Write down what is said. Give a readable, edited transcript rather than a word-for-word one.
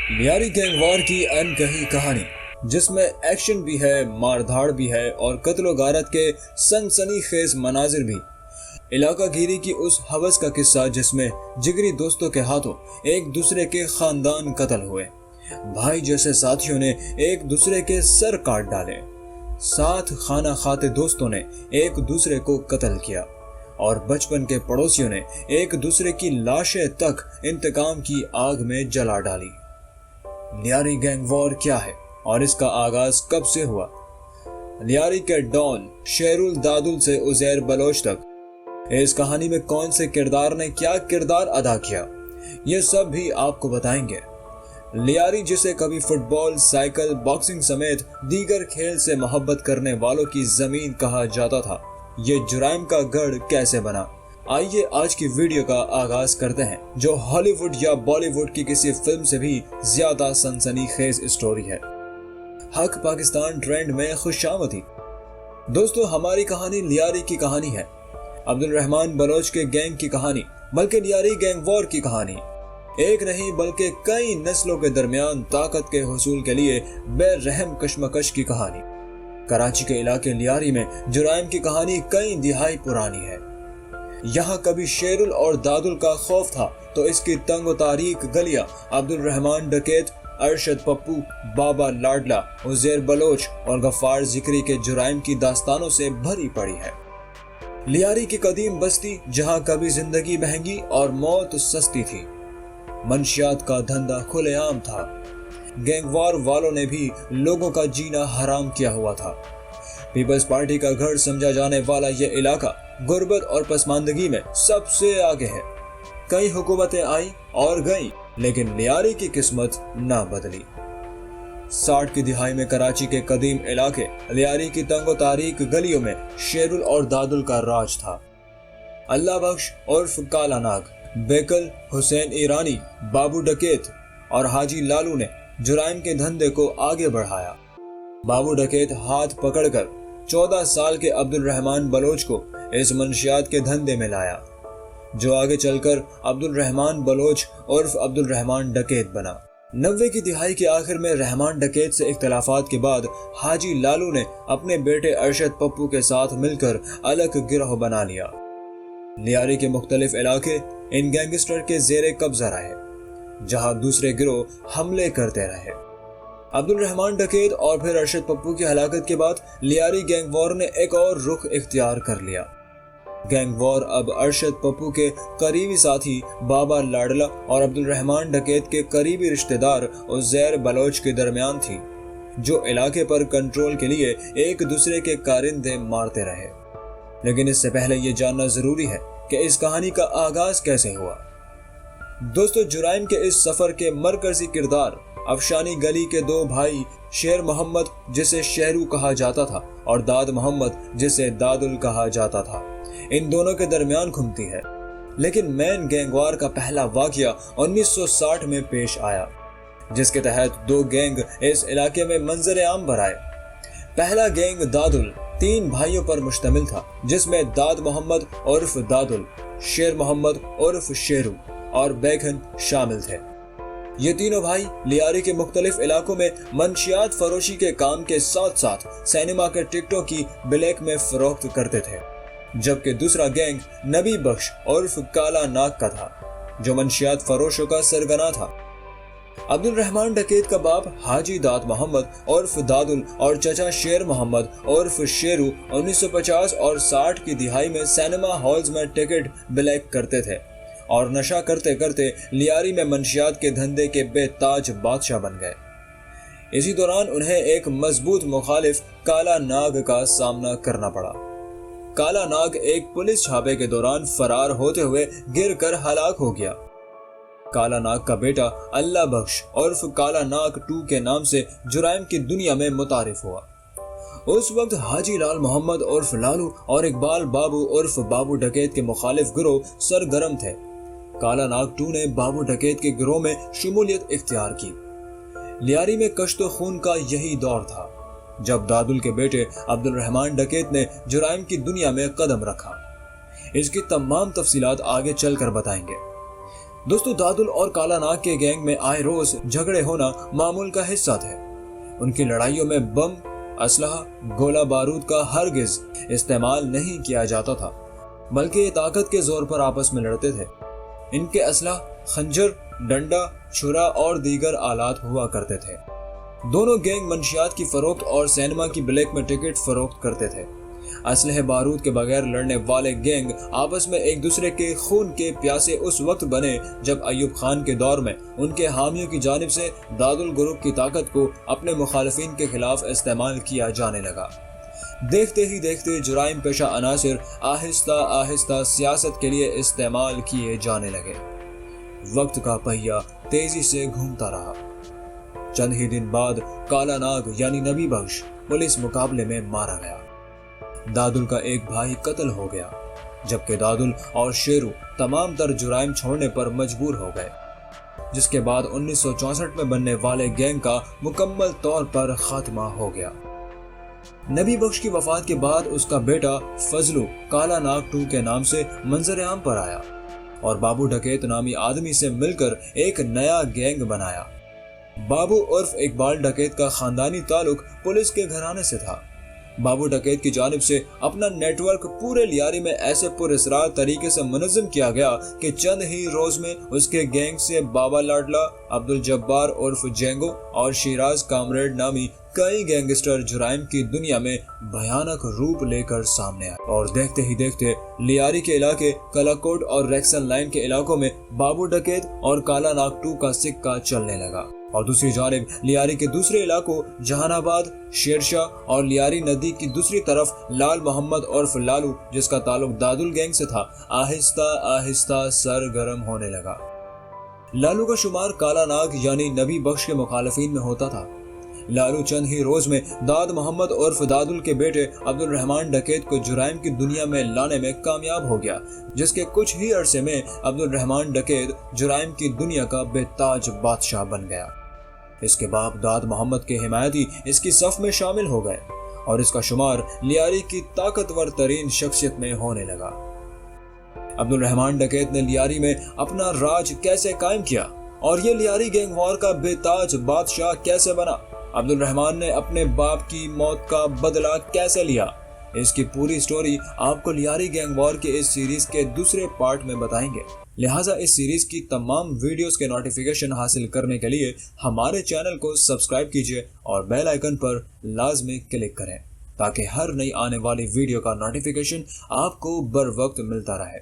Lyari gang war की अनकही कहानी, जिसमें एक्शन भी है, मारधाड़ भी है और कत्लो गारत के सनसनीखेज मनाजिर भी। इलाका गिरी की उस हवस का किस्सा जिसमें जिगरी दोस्तों के हाथों एक दूसरे के खानदान कत्ल हुए, भाई जैसे साथियों ने एक दूसरे के सर काट डाले, साथ खाना खाते दोस्तों ने एक दूसरे को कत्ल किया और बचपन के पड़ोसियों ने एक दूसरे की लाशें तक इंतकाम की आग में जला डाली। लियारी गैंग वॉर क्या है और इसका आगाज कब से हुआ? लियारी के डॉन शेरुल दादुल से उजैर बलोच तक, इस कहानी में कौन से किरदार ने क्या किरदार अदा किया, ये सब भी आपको बताएंगे। लियारी, जिसे कभी फुटबॉल, साइकिल, बॉक्सिंग समेत दीगर खेल से मोहब्बत करने वालों की जमीन कहा जाता था, ये जुराइम का गढ़ कैसे बना? आइए आज की वीडियो का आगाज करते हैं, जो हॉलीवुड या बॉलीवुड की किसी फिल्म से भी ज्यादा सनसनीखेज स्टोरी है। हक पाकिस्तान ट्रेंड में खुशामदी। दोस्तों, हमारी कहानी लियारी की कहानी है, अब्दुल रहमान बलोच के गैंग की कहानी, बल्कि लियारी गैंग वॉर की कहानी। एक नहीं बल्कि कई नस्लों के दरमियान ताकत के हुसूल के लिए बेरहम कशमकश की कहानी। कराची के इलाके लियारी में जुराइम की कहानी कई दिहाई पुरानी है। यहाँ कभी शेरुल और दादुल का खौफ था, तो इसकी तंग तारीख गलियां अब्दुल रहमान डकैत, अरशद पप्पू, बाबा लाडला, उजैर बलोच और गफ्फार जिक्री के जुराइम की दास्तानों से भरी पड़ी है। लियारी की कदीम बस्ती, जहाँ कभी जिंदगी महंगी और मौत सस्ती थी, मंशियात का धंधा खुलेआम था, गैंगवार वालों ने भी लोगों का जीना हराम किया हुआ था। पीपल्स पार्टी का घर समझा जाने वाला यह इलाका गुर्बत और पसमानदगी में सबसे आगे है। कई हुकूमतें आई और गईं, लेकिन लियारी की किस्मत ना बदली। 60 की दिहाई में कराची के कदीम इलाके लियारी की तंगो तारीख गलियों में शेरुल और दादुल का राज था। अल्लाह बख्श उर्फ काला नाग, बेकल, हुसैन ईरानी, बाबू डकैत और हाजी लालू ने जुराइम के धंधे को आगे बढ़ाया। बाबू डकैत हाथ पकड़कर 14 साल के अब्दुल रहमान बलोच को इस मंशियात के धंधे में लाया, जो आगे चलकर अब्दुल रहमान बलोच उर्फ अब्दुल रहमान डकैत बना। 90 की दिहाई के आखिर में रहमान डकैत से इख्तलाफात के बाद हाजी लालू ने अपने बेटे अरशद पप्पू के साथ मिलकर अलग गिरोह बना लिया। लियारी के मुख्तलिफ इलाके इन गैंगस्टर के जेरे कब्जा रहे, जहां दूसरे गिरोह हमले करते रहे। अब्दुल रहमान डकैत और फिर अरशद पप्पू की हलाकत के बाद लियारी गैंग वॉर ने एक और रुख इख्तियार कर लिया। गैंग वॉर अब अरशद पप्पू के करीबी साथी बाबा लाडला और अब्दुल रहमान डकैत के करीबी रिश्तेदार उजैर बलोच के दरमियान थी, जो इलाके पर कंट्रोल के लिए एक दूसरे के कारिंदे मारते रहे। लेकिन इससे पहले ये जानना जरूरी है कि इस कहानी का आगाज कैसे हुआ। दोस्तों, जुराइम के इस सफर के मरकजी किरदार अफशानी गली के दो भाई शेर मोहम्मद, जिसे शेरू कहा जाता था, और दाद मोहम्मद, जिसे दादुल कहा जाता था, इन दोनों के दरमियान घूमती है। लेकिन मैन गैंगवार का पहला वाकया 1960 में पेश आया, जिसके तहत दो गैंग इस इलाके में मंजर आम पर आए। पहला गैंग दादुल 3 भाइयों पर मुश्तमिल था, जिसमें दाद मोहम्मद उर्फ दादुल, शेर मोहम्मद उर्फ शेरू और बैगन शामिल थे। ये तीनों भाई लियारी के मुख्तलिफ इलाकों में मंशियात फरोशी के काम के साथ साथ सिनेमा के टिकटों की ब्लैक में फरोख्त करते थे। जबकि दूसरा गैंग नबी बख्श उर्फ काला नाग का था, जो मंशियात फरोशों का सरगना था। अब्दुल रहमान डकैत का बाप हाजी दाद मोहम्मद उर्फ दादुल और चचा शेर मोहम्मद उर्फ शेरू 1950 और 60 की दिहाई में सिनेमा हॉल्स में टिकट ब्लैक करते थे और नशा करते करते लियारी में मंशियात के धंधे के बेताज बादशाह बन गए। इसी दौरान उन्हें एक मजबूत मुखालिफ काला नाग का सामना करना पड़ा। काला नाग एक पुलिस छापे के दौरान फरार होते हुए गिरकर हलाक हो गया। काला नाग का बेटा अल्लाह बख्श उर्फ काला नाग 2 के नाम से जुराइम की दुनिया में मुतारिफ हुआ। उस वक्त हाजी लाल मोहम्मद उर्फ लालू और इकबाल बाबू उर्फ बाबू डकैत के मुखालिफ गिरोह सरगर्म थे। काला नाग 2 ने बाबू डकैत के गिरोह में शमूलियत इख्तियार की। लियारी में कश्तो खून का यही दौर था, जब दादुल के बेटे अब्दुल रहमान डकैत ने जुराइम की दुनिया में कदम रखा। इसकी तमाम तफसीलात आगे चलकर बताएंगे। दोस्तों, दादुल और काला नाग के गैंग में आए रोज झगड़े होना मामूल का हिस्सा थे। उनकी लड़ाइयों में बम, असलहा, गोला बारूद का हरगिज इस्तेमाल नहीं किया जाता था, बल्कि ये ताकत के जोर पर आपस में लड़ते थे। इनके असलहा खंजर, डंडा, छुरा और दीगर आलात हुआ करते थे। दोनों गैंग मंशियात की फरोख्त और सिनेमा की ब्लैक में टिकट फरोख्त करते थे। असलहे बारूद के बगैर लड़ने वाले गैंग आपस में एक दूसरे के खून के प्यासे उस वक्त बने जब अयूब खान के दौर में उनके हामियों की जानिब से दादुल ग्रुप की ताकत को अपने मुखालिफिन के खिलाफ इस्तेमाल किया जाने लगा। देखते ही देखते जुराइम पेशा अनासिर आहिस्ता आहिस्ता सियासत के लिए इस्तेमाल किए जाने लगे। वक्त का पहिया तेजी से घूमता रहा। चंद ही दिन बाद काला नाग यानी नबी बख्श पुलिस मुकाबले में मारा गया। दादुल का एक भाई कत्ल हो गया, जबकि दादुल और शेरू तमाम तर जुराइम छोड़ने पर मजबूर हो गए, जिसके बाद 1964 में बनने वाले गैंग का मुकम्मल तौर पर खात्मा हो गया। नबी बख्श की वफात के बाद उसका बेटा फजलू काला नाग 2 के नाम से मंजर आम पर आया और बाबू डकैत नामी आदमी से मिलकर एक नया गैंग बनाया। बाबू उर्फ इकबाल डकैत का खानदानी ताल्लुक पुलिस के घराने से था। बाबू डकैत की जानिब से अपना नेटवर्क पूरे लियारी में ऐसे पुरस्रार तरीके से मुनज़्ज़म किया गया कि चंद ही रोज में उसके गैंग से बाबा लाडला, अब्दुल जब्बार उर्फ जेंगो और शिराज कामरेड नामी कई गैंगस्टर जुराइम की दुनिया में भयानक रूप लेकर सामने आए। और देखते ही देखते लियारी के इलाके कलाकोट और रेक्सन लाइन के इलाकों में बाबू डकैत और काला नाग 2 का सिक्का चलने लगा। और दूसरी जानिब लियारी के दूसरे इलाकों जहानाबाद, शेरशाह और लियारी नदी की दूसरी तरफ लाल मोहम्मद उर्फ लालू, जिसका ताल्लुक दादुल गैंग से था, आहिस्ता आहिस्ता सरगर्म होने लगा। लालू का शुमार काला नाग यानी नबी बख्श के मुखालिफिन में होता था। लालू चंद ही रोज में दाद मोहम्मद उर्फ दादुल के बेटे अब्दुल रहमान डकैत को जुराइम की दुनिया में लाने में कामयाब हो गया, जिसके कुछ ही अरसे में अब्दुल रहमान डकैत जुराइम की दुनिया का बेताज बादशाह बन गया। इसके बाद दाद मोहम्मद के हिमायती इसकी सफ में शामिल हो गए और इसका शुमार लियारी की ताकतवर तरीन शख्सियत में होने लगा। अब्दुल रहमान डकैत ने लियारी में अपना राज कैसे कायम किया और ये लियारी गैंग वॉर का बेताज बादशाह कैसे बना? अब्दुल रहमान ने अपने बाप की मौत का बदला कैसे लिया? इसकी पूरी स्टोरी आपको लियारी गैंग वॉर के इस सीरीज के दूसरे पार्ट में बताएंगे। लिहाजा इस सीरीज की तमाम वीडियोस के नोटिफिकेशन हासिल करने के लिए हमारे चैनल को सब्सक्राइब कीजिए और बेल आइकन पर लाजमी क्लिक करें ताकि हर नई आने वाली वीडियो का नोटिफिकेशन आपको बर वक्त मिलता रहे।